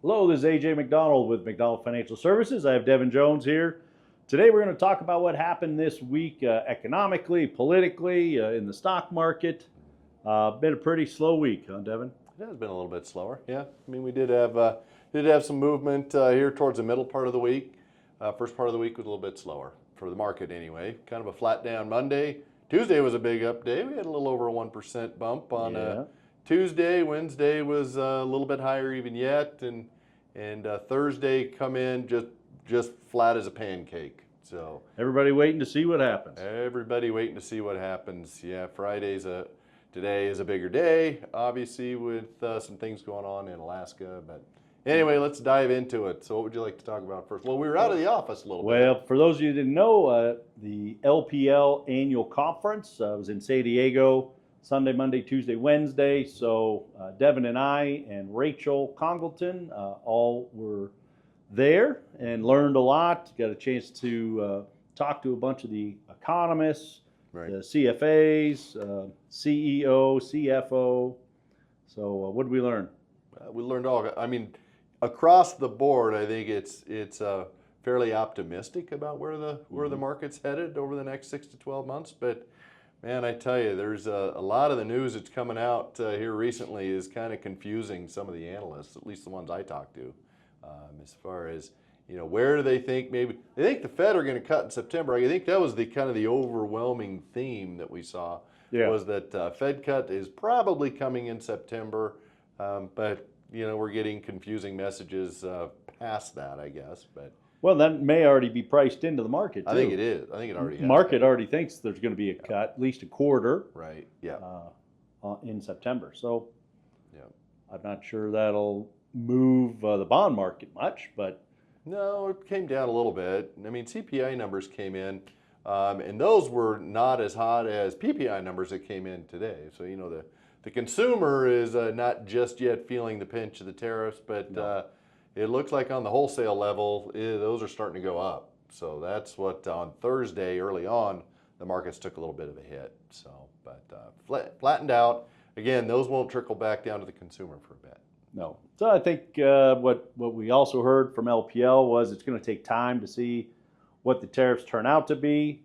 Hello, this is AJ McDonald with McDonald Financial Services. I have Devin Jones here. Today we're going to talk about what happened this week economically, politically, in the stock market. Been a pretty slow week, huh, Devin? It has been a little bit slower, yeah. I mean, we did have some movement here towards the middle part of the week. First part of the week was a little bit slower for the market anyway. Kind of a flat down Monday. Tuesday was a big up day. We had a little over a 1% bump on Tuesday. Wednesday was a little bit higher even yet, and Thursday come in just flat as a pancake. So everybody waiting to see what happens. Everybody waiting to see what happens. Yeah, today is a bigger day, obviously, with some things going on in Alaska. But anyway, let's dive into it. So what would you like to talk about first? Well, we were out of the office a little bit. Well, for those of you who didn't know, the LPL annual conference was in San Diego Sunday, Monday, Tuesday, Wednesday. So Devin and I and Rachel Congleton all were there and learned a lot. Got a chance to talk to a bunch of the economists, right, the CFAs, CEO, CFO. So what did we learn? We learned all. I mean, across the board, I think it's fairly optimistic about where the market's headed over the next 6 to 12 months. But man, I tell you, there's a lot of the news that's coming out here recently is kind of confusing some of the analysts, at least the ones I talk to, as far as, where do they think maybe they think the Fed are going to cut in September. I think that was the kind of the overwhelming theme that we saw, was that Fed cut is probably coming in September, but we're getting confusing messages past that, I guess. But well, that may already be priced into the market, too. I think it is. I think it already has. The market already thinks there's going to be a cut, at least a quarter. Right, yeah. In September. So I'm not sure that'll move the bond market much, but... No, it came down a little bit. I mean, CPI numbers came in, and those were not as hot as PPI numbers that came in today. So, the consumer is not just yet feeling the pinch of the tariffs, but it looks like on the wholesale level, those are starting to go up. So that's what on Thursday, early on, the markets took a little bit of a hit. So, but flattened out. Again, those won't trickle back down to the consumer for a bit. No. So I think what we also heard from LPL was it's going to take time to see what the tariffs turn out to be.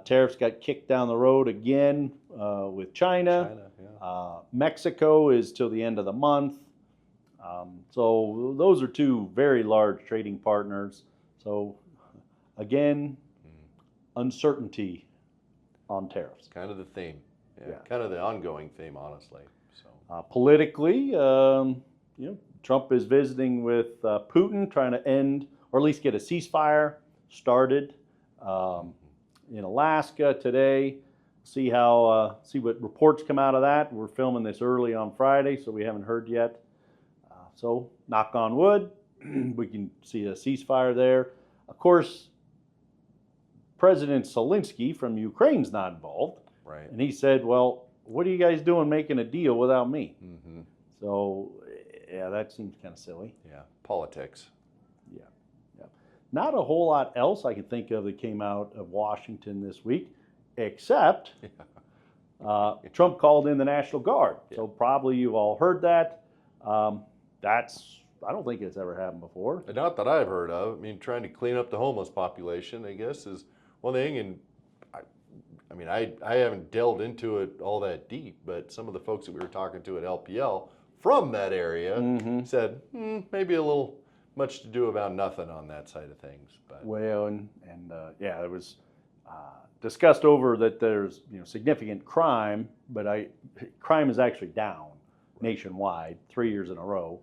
Tariffs got kicked down the road again with China. Mexico is till the end of the month. So those are two very large trading partners. So again, uncertainty on tariffs. Kind of the theme. Yeah. Kind of the ongoing theme, honestly. So politically, Trump is visiting with Putin, trying to end or at least get a ceasefire started in Alaska today. See what reports come out of that. We're filming this early on Friday, so we haven't heard yet. So knock on wood, we can see a ceasefire there. Of course, President Zelensky from Ukraine's not involved. Right. And he said, well, what are you guys doing making a deal without me? Mm-hmm. So, yeah, that seems kind of silly. Yeah, politics. Yeah. Not a whole lot else I can think of that came out of Washington this week, except Trump called in the National Guard. Yeah. So probably you've all heard that. I don't think it's ever happened before. Not that I've heard of. I mean, trying to clean up the homeless population, I guess, is one thing. And I haven't delved into it all that deep, but some of the folks that we were talking to at LPL from that area said maybe a little much to do about nothing on that side of things. But well, and it was discussed over that there's significant crime, but crime is actually down nationwide 3 years in a row.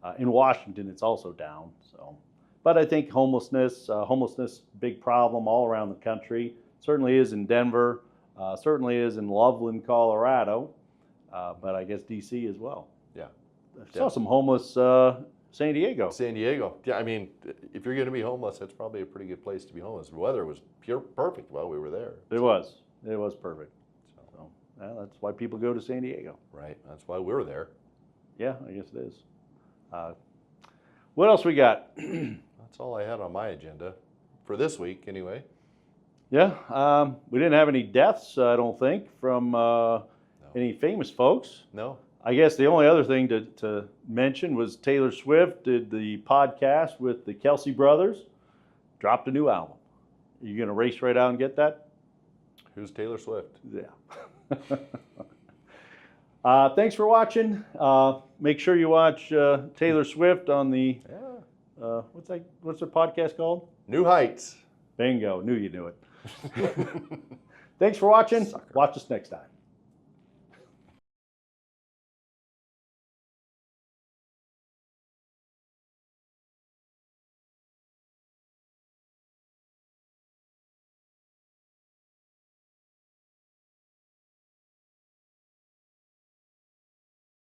Right. In Washington, it's also down. So, but I think homelessness, big problem all around the country. Certainly is in Denver. Certainly is in Loveland, Colorado. But I guess D.C. as well. Yeah. I saw some homeless San Diego. San Diego. Yeah, I mean, if you're going to be homeless, that's probably a pretty good place to be homeless. The weather was perfect while we were there. It was perfect. So that's why people go to San Diego. Right. That's why we were there. Yeah, I guess it is. What else we got? That's all I had on my agenda for this week, anyway. Yeah, we didn't have any deaths, I don't think, from any famous folks. No. I guess the only other thing to mention was Taylor Swift did the podcast with the Kelsey brothers, dropped a new album. Are you going to race right out and get that? Who's Taylor Swift? Yeah. Thanks for watching. Make sure you watch Taylor Swift on the, what's their podcast called? New Heights. Bingo. Knew you knew it. Thanks for watching. Watch us next time.